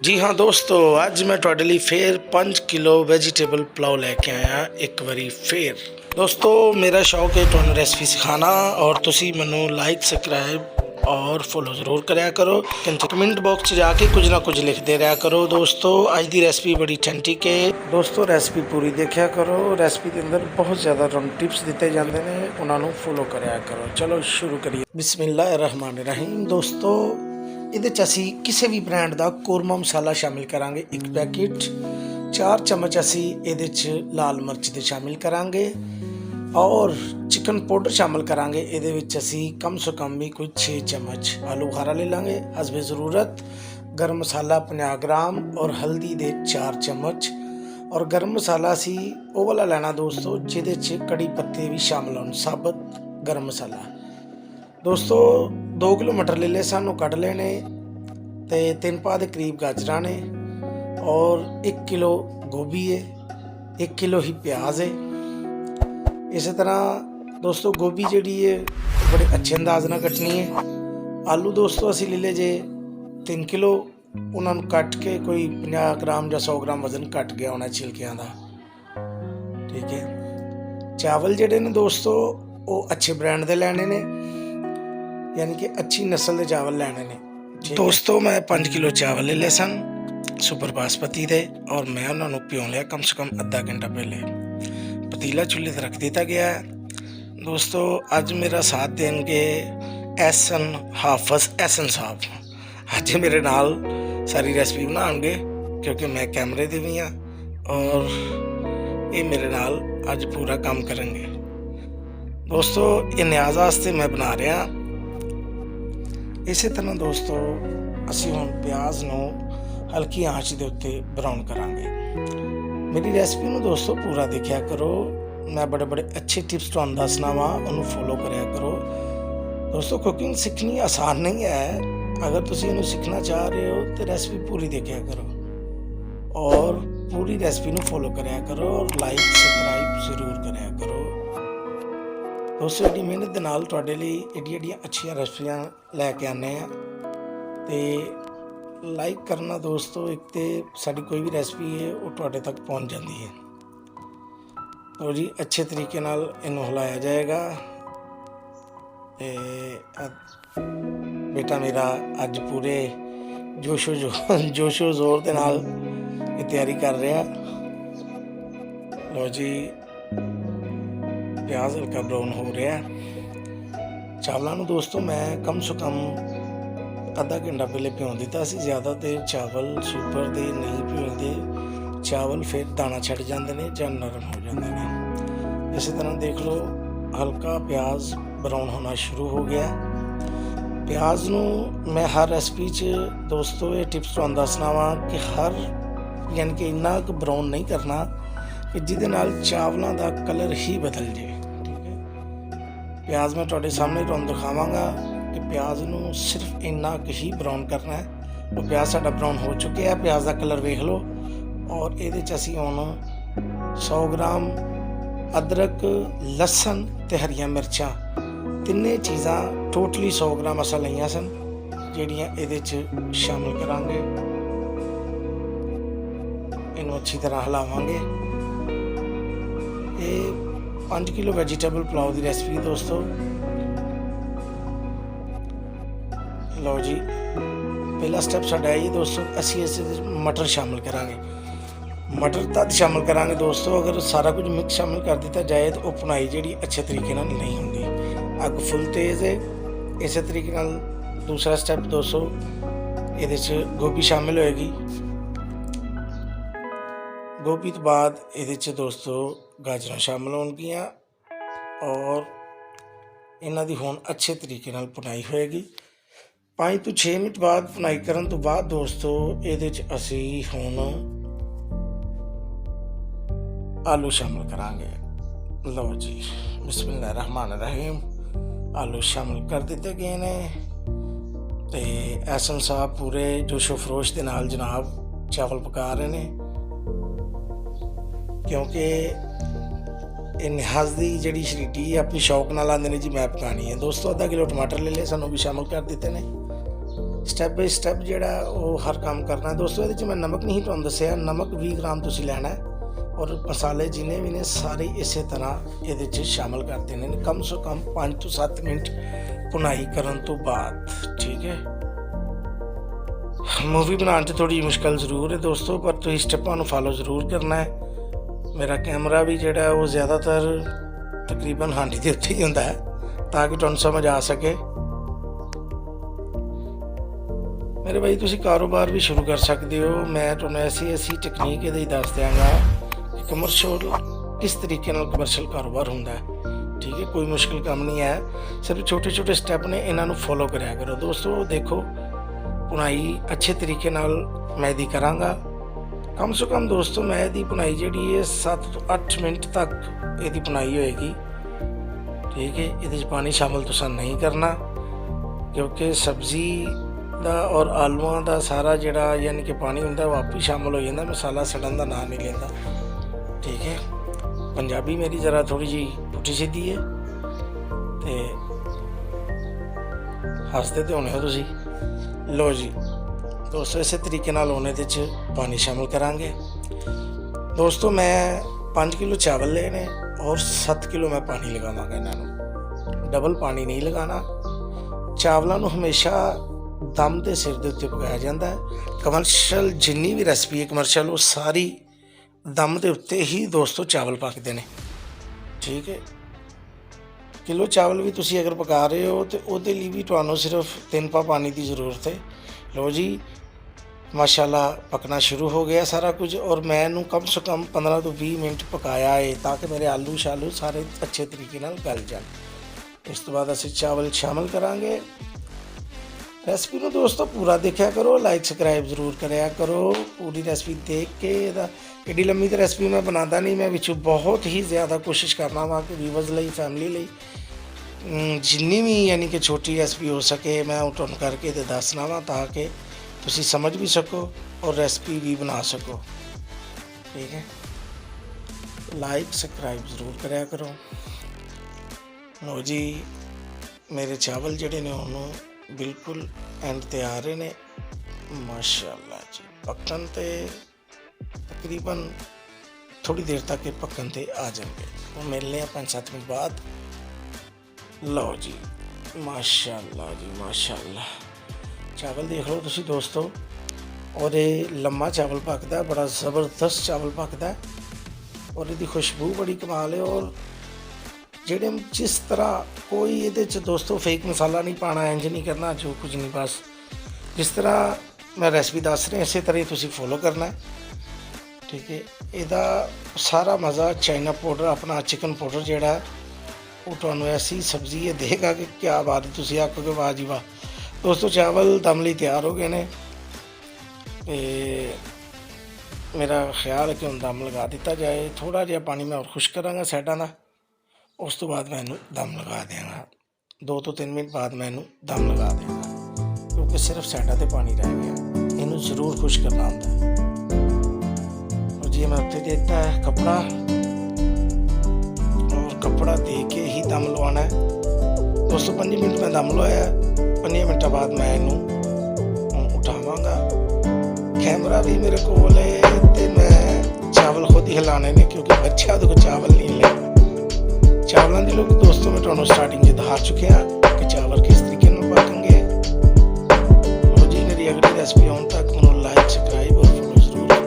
जी हाँ दोस्तों, ਅੱਜ मैं ਤੁਹਾਡੇ ਲਈ ਫੇਰ 5 ਕਿਲੋ ਵੈਜੀਟੇਬਲ ਪੁਲਾਓ ਲੈ ਕੇ ਆਇਆ ਇੱਕ ਵਾਰੀ ਫੇਰ। ਦੋਸਤੋ ਮੇਰਾ ਸ਼ੌਕ ਹੈ ਤੁਹਾਨੂੰ ਰੈਸਪੀ ਸਿਖਾਣਾ ਔਰ ਤੁਸੀਂ ਮੈਨੂੰ ਲਾਈਕ ਸਬਸਕ੍ਰਾइब और फॉलो ज़रूर कराया करो। कमेंट बॉक्स जा के कुछ ना कुछ लिखते रहा करो। दोस्तों अज की रेसिपी बड़ी ठंडिक है। दोस्तों रेसिपी पूरी देखा करो। रेसिपी के अंदर बहुत ज़्यादा रंग टिप्स दिते जाते हैं, उन्होंने फॉलो कराया करो। चलो शुरू करिए। बिस्मिल्लाह रहमान रहीम। दोस्तों ਇਹਦੇ 'ਚ ਅਸੀਂ ਕਿਸੇ ਵੀ ਬ੍ਰਾਂਡ ਦਾ ਕੋਰਮਾ ਮਸਾਲਾ ਸ਼ਾਮਿਲ ਕਰਾਂਗੇ, ਇੱਕ ਪੈਕੇਟ। 4 ਚਮਚ ਅਸੀਂ ਇਹਦੇ 'ਚ ਲਾਲ ਮਿਰਚ ਦੇ ਸ਼ਾਮਿਲ ਕਰਾਂਗੇ और चिकन पाउडर शामिल करांगे। ਇਹਦੇ ਵਿੱਚ ਅਸੀਂ कम से कम भी कोई 6 चम्मच आलू बुखारा ले लांगे हसबे ज़रूरत। गर्म मसाला 50 ग्राम और हल्दी ਦੇ 4 चम्मच और गर्म मसाला ਅਸੀਂ ਉਹ ਵਾਲਾ ਲੈਣਾ ਦੋਸਤੋ ਜਿਹਦੇ 'ਚ ਕੜੀ ਪੱਤੇ ਵੀ ਸ਼ਾਮਿਲ ਹੋਣ, ਸਾਬਤ गर्म मसाला। ਦੋਸਤੋ 2 किलो मटर ले ले ਸਾਨੂੰ ਕੱਢ ਲੈਣੇ ਤੇ 3 ਪਾ ਦੇ ਕਰੀਬ ਗਾਜਰਾਂ ਨੇ और 1 किलो गोभी है, 1 किलो ही प्याज है। इस तरह दोस्तों गोभी जी है बड़े अच्छे अंदाज ना कटनी है। आलू दोस्तों असी ले ले जे 3 किलो, उन्होंने कट के कोई 50 ग्राम या 100 ग्राम वजन कट गया होना छिलकियां का, ठीक है। चावल जोड़े ने दोस्तों वो अच्छे ब्रांड के लैने ने, यानी कि अच्छी नस्ल के चावल लैने ने। दोस्तों मैं 5 किलो चावल ले ले सन सुपर बासमती दे और मैं उन्होंने प्यो लिया कम से कम आधा घंटा पहले। पतीला चूल्हे पर रख दिता गया है। दोस्तों अज मेरा साथ देंगे एहसन हाफज एहसन साहब। अज मेरे नाल सारी रेसिपी बनाएंगे क्योंकि मैं कैमरे दे भी हाँ और ये मेरे नाल अज पूरा काम करेंगे। दोस्तों ये न्याज वास्ते मैं बना रहा। इस तरह दोस्तों असी हुण प्याज नूं हल्की आंच के उत्ते ब्राउन करांगे। मेरी रेसिपी में दोस्तों पूरा देखा करो। मैं बड़े बड़े अच्छे टिप्स तो दसना वा, उन्होंने फॉलो कराया करो। दोस्तों कुकिंग सीखनी आसान नहीं है। अगर तुम इन्हें सीखना चाह रहे हो तो रेसिपी पूरी देखा करो और पूरी रेसिपी में फॉलो कराया करो और लाइक सब्सक्राइब जरूर कराया करो। दोस्तों एडी मेहनत के नाल तुहाडे लई एडियां अच्छियां रेसिपियां लैके आने ते लाइक करना दोस्तों। एक तो साड़ी कोई भी रेसिपी है वो तुहाडे तक पहुँच जाती है। तो जी अच्छे तरीके नाल इनू हिलाया जाएगा। बेटा मेरा अज पूरे जोशो जोर के नाल तैयारी कर रहा। लो जी प्याज हल्का ब्राउन हो रहा। चावलों को दोस्तों मैं कम से कम आधा घंटा पहले भ्यों दिता सी। ज़्यादा देर चावल सुपर दे नहीं भ्योंदे, चावल फिर दाना छड़ जाते हैं या नरम हो जाते हैं। इस तरह देख लो हल्का प्याज ब्राउन होना शुरू हो गया। प्याज नूं मैं हर रेसिपी च दोस्तों ये टिप्स तो दसना वा कि हर यानी कि इन्ना क ब्राउन नहीं करना कि जिहदे नाल चावलों का कलर ही बदल जाए, ठीक है। प्याज मैं तुहाडे सामने तुहानूं दिखावांगा कि प्याज नूं सिर्फ इन्ना ही ब्राउन करना है। वो प्याज साडा ब्राउन हो चुके हैं, प्याज का कलर वेख लो। और ये असी हुण 100 ग्राम अदरक लसन ते हरियां मिर्चां तिन्ने चीज़ां टोटली 100 ग्राम असां लईआं सन जिहड़ियां इहदे च शामिल करांगे। इनू अच्छी तरह हिलावांगे। ये 5 किलो वैजीटेबल पुलाव की रेसिपी दोस्तों। लो जी पहला स्टैप साडा है दोस्तों, असी इस मटर शामिल करांगे। मटर तद शामिल करांगे दोस्तों अगर सारा कुछ मिक्स शामिल कर दिता जाए तो भुनाई जी अच्छे तरीके नाल नहीं होंगी। अग फुल तेज़ है। इस तरीके नाल दूसरा स्टैप दोस्तों ये गोभी शामिल होएगी। गोभी तो बाद ये दोस्तों गाजर शामिल होणगियां और इन्हां दी हुण अच्छे तरीके नाल भुनाई होएगी। 5 तो 6 मिनट बाद भुनाई करन तो बाद दोस्तों ये असी हुण आलू शामिल करांगे। लो जी बिस्मिल्लाह रहमान रहीम। आलू शामिल कर दिते गए ने ते एहसन साहब पूरे जोशो फरोश के नाल जनाब चावल पका रहे ने क्योंकि निहाज की जी शरीटी अपनी शौक नाल आते हैं जी मैं पकानी है। दोस्तों आधा किलो टमाटर ले ले सानू भी शामिल कर दिते ने। ਸਟੈਪ ਬਾਈ ਸਟੈਪ ਜਿਹੜਾ ਉਹ ਹਰ ਕੰਮ ਕਰਨਾ। ਦੋਸਤੋ ਇਹਦੇ 'ਚ ਮੈਂ ਨਮਕ ਨਹੀਂ ਤੁਹਾਨੂੰ ਦੱਸਿਆ, ਨਮਕ 20 ਗ੍ਰਾਮ ਤੁਸੀਂ ਲੈਣਾ ਹੈ ਔਰ ਮਸਾਲੇ ਜਿੰਨੇ ਵੀ ਨੇ ਸਾਰੇ ਇਸੇ ਤਰ੍ਹਾਂ ਇਹਦੇ 'ਚ ਸ਼ਾਮਲ ਕਰ ਦੇਣੇ ਨੇ ਕਮ ਸੇ ਕਮ 5 ਤੋਂ 7 ਮਿੰਟ ਭੁਨਾਈ ਕਰਨ ਤੋਂ ਬਾਅਦ। ਠੀਕ ਹੈ, ਮੂਵੀ ਬਣਾਉਣ 'ਚ ਥੋੜ੍ਹੀ ਮੁਸ਼ਕਲ ਜ਼ਰੂਰ ਹੈ ਦੋਸਤੋ, ਪਰ ਤੁਸੀਂ ਸਟੈਪਾਂ ਨੂੰ ਫਾਲੋ ਜ਼ਰੂਰ ਕਰਨਾ ਹੈ। ਮੇਰਾ ਕੈਮਰਾ ਵੀ ਜਿਹੜਾ ਉਹ ਜ਼ਿਆਦਾਤਰ ਤਕਰੀਬਨ ਹਾਂਡੀ ਦੇ ਉੱਤੇ ਹੀ ਹੁੰਦਾ ਹੈ ਤਾਂ ਕਿ ਤੁਹਾਨੂੰ ਸਮਝ ਆ ਸਕੇ। ਮੇਰੇ ਭਾਈ ਤੁਸੀਂ ਕਾਰੋਬਾਰ ਵੀ ਸ਼ੁਰੂ ਕਰ ਸਕਦੇ ਹੋ। ਮੈਂ ਤੁਹਾਨੂੰ ਐਸੀ ਟੈਕਨੀਕ ਇਹਦੀ ਦੱਸ ਦਿਆਂਗਾ ਕਿ ਕਮਰਸ਼ੀਅਲ ਕਿਸ ਤਰੀਕੇ ਨਾਲ ਕਮਰਸ਼ੀਅਲ ਕਾਰੋਬਾਰ ਹੁੰਦਾ ਹੈ। ਠੀਕ ਹੈ, ਕੋਈ ਮੁਸ਼ਕਿਲ ਕੰਮ ਨਹੀਂ ਹੈ, ਸਿਰਫ ਛੋਟੇ ਛੋਟੇ ਸਟੈਪ ਨੇ, ਇਹਨਾਂ ਨੂੰ ਫੋਲੋ ਕਰਿਆ ਕਰੋ। ਦੋਸਤੋ ਦੇਖੋ ਭੁਨਾਈ ਅੱਛੇ ਤਰੀਕੇ ਨਾਲ ਮੈਂ ਇਹਦੀ ਕਰਾਂਗਾ। ਕਮ ਸੇ ਕਮ ਦੋਸਤੋ ਮੈਂ ਇਹਦੀ ਭੁਨਾਈ ਜਿਹੜੀ ਹੈ 7 ਤੋਂ 8 ਮਿੰਟ ਤੱਕ ਇਹਦੀ ਭੁਨਾਈ ਹੋਏਗੀ। ਠੀਕ ਹੈ, ਇਹਦੇ 'ਚ ਪਾਣੀ ਸ਼ਾਮਲ ਤੁਸੀਂ ਨਹੀਂ ਕਰਨਾ ਕਿਉਂਕਿ ਸਬਜ਼ੀ ਦਾ ਔਰ ਆਲੂਆਂ ਦਾ ਸਾਰਾ ਜਿਹੜਾ ਯਾਨੀ ਕਿ ਪਾਣੀ ਹੁੰਦਾ ਉਹ ਆਪ ਹੀ ਸ਼ਾਮਲ ਹੋ ਜਾਂਦਾ, ਮਸਾਲਾ ਸੜਨ ਦਾ ਨਾਂ ਨਹੀਂ ਲੈਂਦਾ। ਠੀਕ ਹੈ, ਪੰਜਾਬੀ ਮੇਰੀ ਜ਼ਰਾ ਥੋੜ੍ਹੀ ਜਿਹੀ ਪੁੱਠੀ ਸਿੱਧੀ ਹੈ ਤੇ ਹੱਸਦੇ ਤੇ ਹੋਣੇ ਹੋ ਤੁਸੀਂ। ਲਓ ਜੀ ਦੋਸਤੋ ਇਸੇ ਤਰੀਕੇ ਨਾਲ ਉਹਨੇ ਦੇ 'ਚ ਪਾਣੀ ਸ਼ਾਮਲ ਕਰਾਂਗੇ। ਦੋਸਤੋ ਮੈਂ 5 ਕਿਲੋ ਚਾਵਲ ਲਏ ਨੇ ਔਰ 7 ਕਿਲੋ ਮੈਂ ਪਾਣੀ ਲਗਾਵਾਂਗਾ। ਇਹਨਾਂ ਨੂੰ ਡਬਲ ਪਾਣੀ ਨਹੀਂ ਲਗਾਉਣਾ। ਚਾਵਲਾਂ ਨੂੰ ਹਮੇਸ਼ਾ ਦਮ ਦੇ ਸਿਰ ਦੇ ਉੱਤੇ ਪਕਾਇਆ ਜਾਂਦਾ ਹੈ। ਕਮਰਸ਼ੀਅਲ ਜਿੰਨੀ ਵੀ ਰੈਸਪੀ ਹੈ ਕਮਰਸ਼ੀਅਲ ਉਹ ਸਾਰੀ ਦਮ ਦੇ ਉੱਤੇ ਹੀ ਦੋਸਤੋ ਚਾਵਲ ਪੱਕਦੇ ਨੇ। ਠੀਕ ਹੈ, ਕਿਲੋ ਚਾਵਲ ਵੀ ਤੁਸੀਂ ਅਗਰ ਪਕਾ ਰਹੇ ਹੋ ਤਾਂ ਉਹਦੇ ਲਈ ਵੀ ਤੁਹਾਨੂੰ ਸਿਰਫ 3 ਪਾ ਪਾਣੀ ਦੀ ਜ਼ਰੂਰਤ ਹੈ। ਲਓ ਜੀ ਮਾਸ਼ਾਅੱਲਾ ਪਕਣਾ ਸ਼ੁਰੂ ਹੋ ਗਿਆ ਸਾਰਾ ਕੁਝ ਔਰ ਮੈਂ ਇਹਨੂੰ ਕਮ ਸੇ ਕਮ 15 ਤੋਂ 20 ਮਿੰਟ ਪਕਾਇਆ ਹੈ ਤਾਂ ਕਿ ਮੇਰੇ ਆਲੂ ਸ਼ਾਲੂ ਸਾਰੇ ਅੱਛੇ ਤਰੀਕੇ ਨਾਲ ਗਲ ਜਾਣ। ਇਸ ਤੋਂ ਬਾਅਦ ਅਸੀਂ ਚਾਵਲ ਸ਼ਾਮਲ ਕਰਾਂਗੇ। ਰੈਸਪੀ ਨੂੰ ਦੋਸਤੋ ਪੂਰਾ ਦੇਖਿਆ ਕਰੋ, ਲਾਈਕ ਸਬਸਕ੍ਰਾਈਬ ਜ਼ਰੂਰ ਕਰਿਆ ਕਰੋ। ਪੂਰੀ ਰੈਸਪੀ ਦੇਖ ਕੇ ਇਹਦਾ ਐਡੀ ਲੰਮੀ ਤਾਂ ਰੈਸਪੀ ਮੈਂ ਬਣਾਉਂਦਾ ਨਹੀਂ, ਮੈਂ ਵਿੱਚੋਂ ਬਹੁਤ ਹੀ ਜ਼ਿਆਦਾ ਕੋਸ਼ਿਸ਼ ਕਰਨਾ ਵਾ ਕਿ ਵੀਵਰਸ ਲਈ ਫੈਮਿਲੀ ਲਈ ਜਿੰਨੀ ਵੀ ਯਾਨੀ ਕਿ ਛੋਟੀ ਰੈਸਪੀ ਹੋ ਸਕੇ ਮੈਂ ਉਹ ਤੁਹਾਨੂੰ ਕਰਕੇ ਤੇ ਦੱਸਣਾ ਵਾ ਤਾਂ ਕਿ ਤੁਸੀਂ ਸਮਝ ਵੀ ਸਕੋ ਔਰ ਰੈਸਪੀ ਵੀ ਬਣਾ ਸਕੋ। ਠੀਕ ਹੈ, ਲਾਈਕ ਸਬਸਕ੍ਰਾਈਬ ਜ਼ਰੂਰ ਕਰਿਆ ਕਰੋ। ਲਓ ਜੀ ਮੇਰੇ ਚਾਵਲ ਜਿਹੜੇ ਨੇ ਉਹਨੂੰ ਬਿਲਕੁਲ ਐਂਡ 'ਤੇ ਆ ਰਹੇ ਨੇ ਮਾਸ਼ਾਅੱਲਾ ਜੀ। ਪੱਕਣ 'ਤੇ ਤਕਰੀਬਨ ਥੋੜ੍ਹੀ ਦੇਰ ਤੱਕ ਇਹ ਪੱਕਣ 'ਤੇ ਆ ਜਾਣਗੇ। ਉਹ ਮਿਲਨੇ ਆ 5-7 ਮਿੰਟ ਬਾਅਦ। ਲਓ ਜੀ ਮਾਸ਼ਾਅੱਲਾ ਜੀ ਮਾਸ਼ਾਅੱਲਾ, ਚਾਵਲ ਦੇਖ ਲਓ ਤੁਸੀਂ ਦੋਸਤੋ ਔਰ ਇਹ ਲੰਮਾ ਚਾਵਲ ਪੱਕਦਾ, ਬੜਾ ਜ਼ਬਰਦਸਤ ਚਾਵਲ ਪੱਕਦਾ ਔਰ ਇਹਦੀ ਖੁਸ਼ਬੂ ਬੜੀ ਕਮਾਲ ਹੈ। ਔਰ ਜਿਹੜੇ ਜਿਸ ਤਰ੍ਹਾਂ ਕੋਈ ਇਹਦੇ 'ਚ ਦੋਸਤੋ ਫੇਕ ਮਸਾਲਾ ਨਹੀਂ ਪਾਉਣਾ, ਇੰਜ ਨਹੀਂ ਕਰਨਾ, ਜੋ ਕੁਝ ਨਹੀਂ, ਬਸ ਜਿਸ ਤਰ੍ਹਾਂ ਮੈਂ ਰੈਸਪੀ ਦੱਸ ਰਿਹਾ ਇਸੇ ਤਰ੍ਹਾਂ ਹੀ ਤੁਸੀਂ ਫੋਲੋ ਕਰਨਾ। ਠੀਕ ਹੈ, ਇਹਦਾ ਸਾਰਾ ਮਜ਼ਾ ਚਾਈਨਾ ਪਾਊਡਰ ਆਪਣਾ ਚਿਕਨ ਪਾਊਡਰ ਜਿਹੜਾ ਉਹ ਤੁਹਾਨੂੰ ਐਸੀ ਸਬਜ਼ੀ ਇਹ ਦੇਗਾ ਕਿ ਕਿਆ ਬਾਤ ਹੈ, ਤੁਸੀਂ ਆਖੋਗੇ ਵਾਹ ਜੀ ਵਾਹ। ਦੋਸਤੋ ਚਾਵਲ ਦਮ ਲਈ ਤਿਆਰ ਹੋ ਗਏ ਨੇ ਤੇ ਮੇਰਾ ਖਿਆਲ ਹੈ ਕਿ ਹੁਣ ਦਮ ਲਗਾ ਦਿੱਤਾ ਜਾਏ। ਥੋੜ੍ਹਾ ਜਿਹਾ ਪਾਣੀ ਮੈਂ ਹੋਰ ਖੁਸ਼ਕ ਕਰਾਂਗਾ ਸਾਈਡਾਂ ਦਾ, ਉਸ ਤੋਂ ਬਾਅਦ ਮੈਂ ਇਹਨੂੰ ਦਮ ਲਗਾ ਦਿਆਂਗਾ। 2 ਤੋਂ 3 ਮਿੰਟ ਬਾਅਦ ਮੈਂ ਇਹਨੂੰ ਦਮ ਲਗਾ ਦਿਆਂਗਾ ਕਿਉਂਕਿ ਸਿਰਫ ਸਾਈਡਾਂ 'ਤੇ ਪਾਣੀ ਰਹਿ ਗਿਆ, ਇਹਨੂੰ ਜ਼ਰੂਰ ਖੁਸ਼ਕ ਕਰਨਾ ਹੁੰਦਾ। और जी मैं उत्ते देता है कपड़ा और कपड़ा दे के ही दम लवाना है दोस्तों। 5 मिनट में दम लवाया, 5 मिनट बाद मैं इनू उठावांगा। कैमरा भी मेरे को है तो मैं चावल खुद ही हिलाने ने क्योंकि बच्चा तो चावल नहीं ले। चावलों की लोग दोस्तों मैं तुहानू स्टार्टिंग च दिखा चुके हैं कि चावल किस तरीके पकेंगे। जी मेरी अगली रेसिपी आने तक